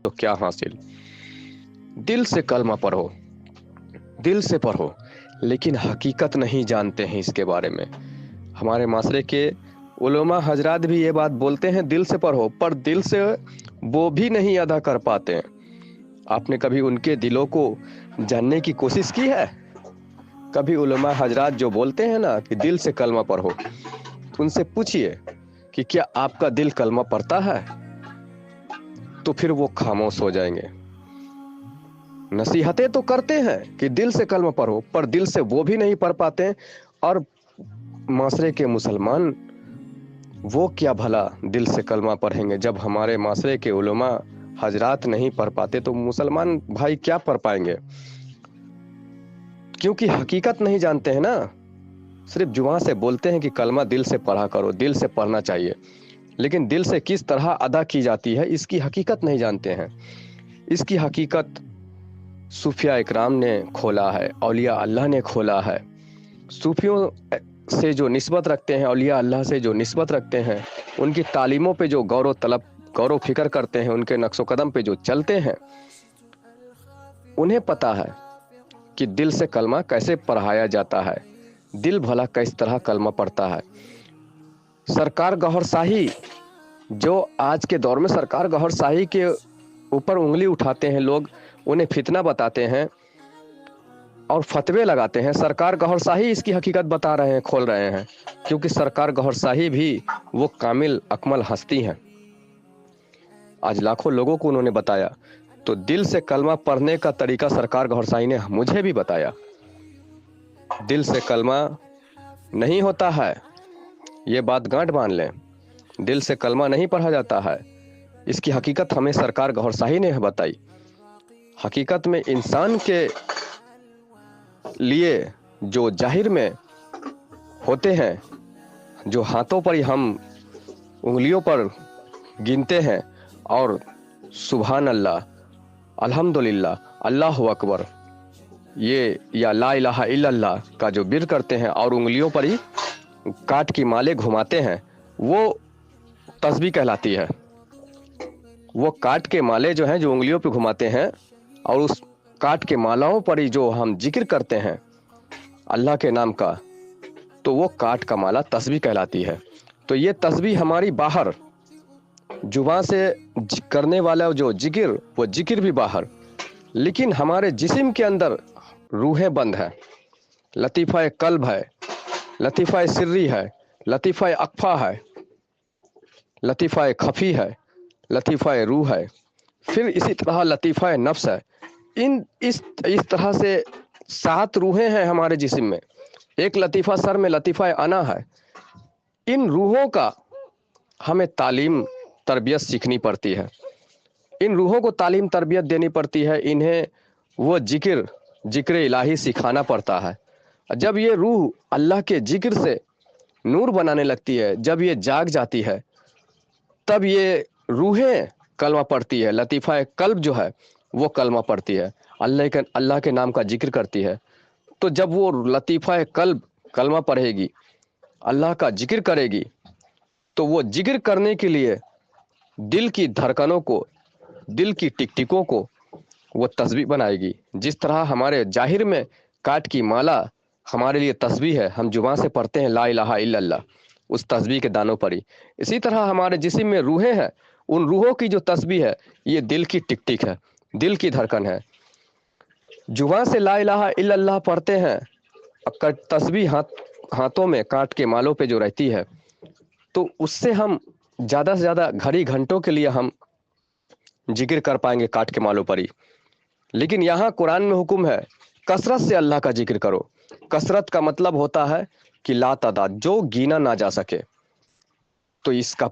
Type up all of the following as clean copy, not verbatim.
तो क्या हासिल। दिल से कलमा पढ़ो, दिल से पढ़ो, लेकिन हकीकत नहीं जानते हैं इसके बारे में। हमारे माशरे के उलमा हजरात भी ये बात बोलते हैं दिल से पढ़ो, पर दिल से वो भी नहीं अदा कर पाते हैं। आपने कभी उनके दिलों को जानने की कोशिश की है? कभी उलमा हजरात जो बोलते हैं ना कि दिल से कलमा पढ़ो, उनसे पूछिए कि क्या आपका दिल कलमा पढ़ता है, तो फिर वो खामोश हो जाएंगे। नसीहतें तो करते हैं कि दिल से कलमा पढ़ो, पर दिल से वो भी नहीं पढ़ पाते हैं। और माशरे के मुसलमान वो क्या भला दिल से कलमा पढ़ेंगे? जब हमारे माशरे के उलमा हजरात नहीं पढ़ पाते तो मुसलमान भाई क्या पढ़ पाएंगे? क्योंकि हकीकत नहीं जानते हैं ना। सिर्फ जुबान से बोलते हैं कि कलमा दिल से पढ़ा करो, दिल से पढ़ना चाहिए, लेकिन दिल से किस तरह अदा की जाती है इसकी हकीकत नहीं जानते हैं। इसकी हकीकत सूफिया इकराम ने खोला है, औलिया अल्लाह ने खोला है। सूफियों से जो निस्बत रखते हैं, औलिया अल्लाह से जो निस्बत रखते हैं, उनकी तालीमों पे जो गौरव फिक्र करते हैं, उनके नक्शो कदम पे जो चलते हैं, उन्हें पता है कि दिल से कलमा कैसे पढ़ाया जाता है, दिल भला किस तरह कलमा पढ़ता है। सरकार गौहर शाही, जो आज के दौर में सरकार गौहर शाही के ऊपर उंगली उठाते हैं लोग, उन्हें फितना बताते हैं और फतवे लगाते हैं। सरकार गौहर शाही इसकी हकीकत बता रहे हैं, खोल रहे हैं, क्योंकि सरकार गौहर शाही भी वो कामिल अकमल हस्ती हैं। आज लाखों लोगों को उन्होंने बताया, तो दिल से कलमा पढ़ने का तरीका सरकार गौहर शाही ने मुझे भी बताया। दिल से कलमा नहीं होता है, ये बात गांठ बांध लें। दिल से कलमा नहीं पढ़ा जाता है, इसकी हकीकत हमें सरकार गौहर शाही ने बताई। हकीकत में इंसान के लिए जो जाहिर में होते हैं, जो हाथों पर ही हम उंगलियों पर गिनते हैं और सुभान अल्लाह, अल्हम्दुलिल्लाह, अल्लाहु अकबर, ये या ला इलाहा इल्लल्लाह का जो बिर करते हैं और उंगलियों पर ही काट की माले घुमाते हैं, वो तस्बीह कहलाती है। वो काट के माले जो हैं, जो उंगलियों पे घुमाते हैं, और उस काट के मालाओं पर ही जो हम जिक्र करते हैं अल्लाह के नाम का, तो वो काट का माला तस्बीह कहलाती है। तो ये तस्बीह हमारी बाहर जुबान से करने वाला जो जिक्र, वो जिक्र भी बाहर, लेकिन हमारे जिस्म के अंदर रूहें बंद है। लतीफ़ा कल्ब है, लतीफ़ा सिर्री है, लतीफ़ा अख्फा है, लतीफ़ा खफी है, लतीफ़ा रूह है, फिर इसी तरह लतीफ़ा नफ्स है। इस तरह से 7 रूहें हैं हमारे जिस्म में। एक लतीफ़ा सर में लतीफ़ा अना है। इन रूहों का हमें तालीम तरबियत सीखनी पड़ती है, इन रूहों को तालीम तरबियत देनी पड़ती है, इन्हें वो जिक्र इलाही सिखाना पड़ता है। जब ये रूह अल्लाह के जिक्र से नूर बनाने लगती है, जब ये जाग जाती है, तब ये रूहें कलमा पढ़ती है। लतीफ़ा कल्ब जो है वो कलमा पढ़ती है, अल्लाह के नाम का जिक्र करती है। तो जब वो लतीफ़ा कल्ब कलमा पढ़ेगी, अल्लाह का जिक्र करेगी, तो वो जिक्र करने के लिए दिल की धड़कनों को, दिल की टिकटिकों को वो तस्बीह बनाएगी। जिस तरह हमारे जाहिर में काट की माला हमारे लिए तस्बीह है, हम जुबान से पढ़ते हैं ला इलाहा इल्लल्लाह, उस तस्बीह के दानों पर ही, इसी तरह हमारे जिस्म में रूहें हैं, उन रूहों की जो तस्बीह है, ये दिल की टिक है, दिल की धड़कन है। जुबान से ला इलाहा इल्लल्लाह पढ़ते हैं, तस्बीह हाथों में काट के मालों पे जो रहती है, तो उससे हम ज़्यादा से ज़्यादा घड़ी घंटों के लिए हम जिक्र कर पाएंगे काट के मालों पर ही। लेकिन यहाँ कुरान में हुक्म है कसरत से अल्लाह का जिक्र करो। कसरत का मतलब होता है कि ला तादाद, जो गिना ना जा सके। तो इसका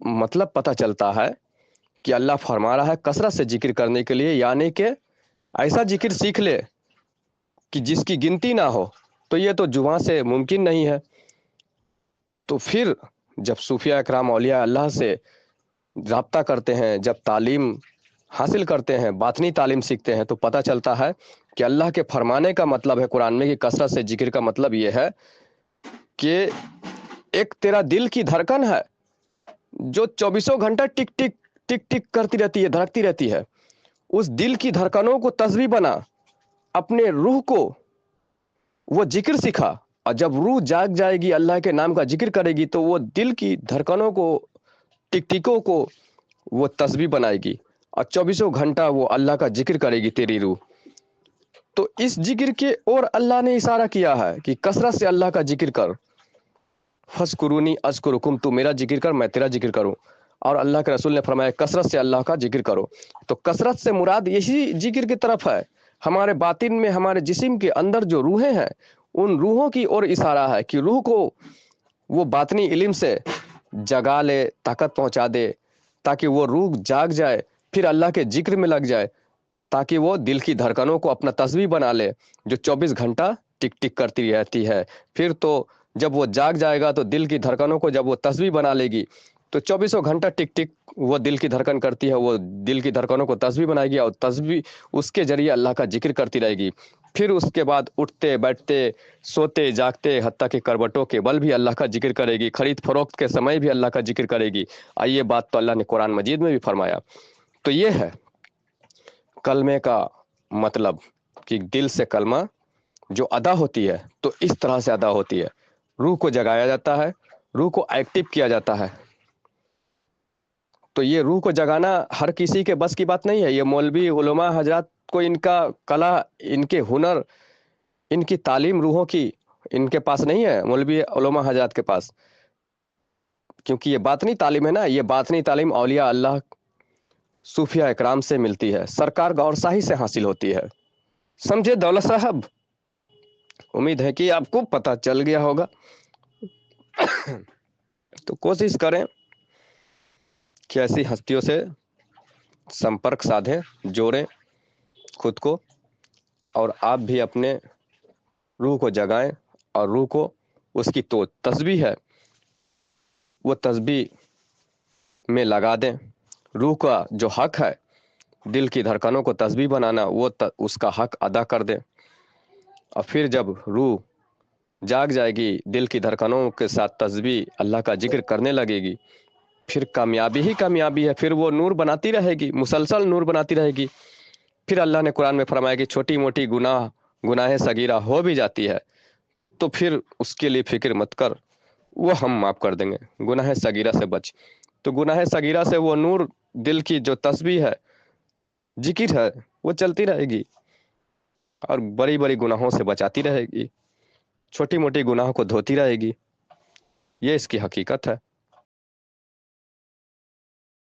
मतलब पता चलता है कि अल्लाह फरमा रहा है कसरत से जिक्र करने के लिए, यानी कि ऐसा जिक्र सीख ले कि जिसकी गिनती ना हो। तो ये तो जुबान से मुमकिन नहीं है। तो फिर जब सूफिया इकराम औलिया अल्लाह से राब्ता करते हैं, जब तालीम हासिल करते हैं, बातनी तालीम सीखते हैं, तो पता चलता है कि अल्लाह के फरमाने का मतलब है कुरान में कि कसरत से जिक्र का मतलब ये है कि एक तेरा दिल की धड़कन है जो 24 घंटा टिक टिक करती रहती है, धड़कती रहती है। उस दिल की धड़कनों को तस्बीह बना, अपने रूह को वो जिक्र सिखा। और जब रूह जाग जाएगी, अल्लाह के नाम का जिक्र करेगी, तो वो दिल की धड़कनों को, टिक टिकों को वो तस्बीह बनाएगी और चौबीसों घंटा वो अल्लाह का जिक्र करेगी तेरी रूह। तो इस जिक्र के और अल्लाह ने इशारा किया है कि कसरत से अल्लाह का जिक्र कर। फस्कुरूनी अज़कुरुकुम, तू मेरा जिक्र कर, मैं तेरा जिक्र करूं। और अल्लाह के रसूल ने फरमाया कसरत से अल्लाह का जिक्र करो। तो कसरत से मुराद यही जिक्र की तरफ है। हमारे बातिन में, हमारे जिस्म के अंदर जो रूहें हैं, उन रूहों की ओर इशारा है कि रूह को वो बातनी इल्म से जगा ले, ताकत पहुंचा दे, ताकि वो रूह जाग जाए, फिर अल्लाह के जिक्र में लग जाए, ताकि वो दिल की धड़कनों को अपना तस्बीह बना ले, जो 24 घंटा टिक टिक करती रहती है। फिर तो जब वो जाग जाएगा तो दिल की धड़कनों को जब वो तस्बीह बना लेगी, तो चौबीसों घंटा टिक टिक वो दिल की धड़कन करती है, वो दिल की धड़कनों को तस्बीह बनाएगी और तस्बीह उसके जरिए अल्लाह का जिक्र करती रहेगी। फिर उसके बाद उठते बैठते, सोते जागते, हत्ता के करवटों के बल भी अल्लाह का जिक्र करेगी, खरीद फरोख्त के समय भी अल्लाह का जिक्र करेगी। और ये बात तो अल्लाह ने कुरान मजीद में भी फरमाया। तो ये है कलमे का मतलब, कि दिल से कलमा जो अदा होती है तो इस तरह से अदा होती है। रूह को जगाया जाता है, रूह को एक्टिव किया जाता है। तो ये रूह को जगाना हर किसी के बस की बात नहीं है। ये मौलवी उलमा हजरात को इनका कला, इनके हुनर, इनकी तालीम रूहों की इनके पास नहीं है, मौलवी उलमा हजरात के पास। क्योंकि ये बातनी तालीम है ना, ये बातनी तालीम औलिया अल्लाह, सूफिया इकराम से मिलती है, सरकार गौर शाही से हासिल होती है। समझे दौलत साहब? उम्मीद है कि आपको पता चल गया होगा। तो कोशिश करें कि ऐसी हस्तियों से संपर्क साधें, जोड़ें खुद को, और आप भी अपने रूह को जगाएं और रूह को उसकी तो तस्बीह है, वो तस्बीह में लगा दें। रूह का जो हक है दिल की धड़कनों को तस्बीह बनाना, वो उसका हक अदा कर दें। और फिर जब रूह जाग जाएगी, दिल की धड़कनों के साथ तस्बीह अल्लाह का जिक्र करने लगेगी, फिर कामयाबी ही कामयाबी है। फिर वो नूर बनाती रहेगी, मुसलसल नूर बनाती रहेगी। फिर अल्लाह ने कुरान में फरमाया कि छोटी मोटी गुनाह सगीरा हो भी जाती है तो फिर उसके लिए फिक्र मत कर, वो हम माफ़ कर देंगे। गुनाह सगीरा से बच। तो गुनाह सगीरा से वो नूर, दिल की जो तस्बीह है, जिक्र है, वो चलती रहेगी और बड़ी बड़ी गुनाहों से बचाती रहेगी, छोटी मोटी गुनाह को धोती रहेगी। ये इसकी हकीकत है।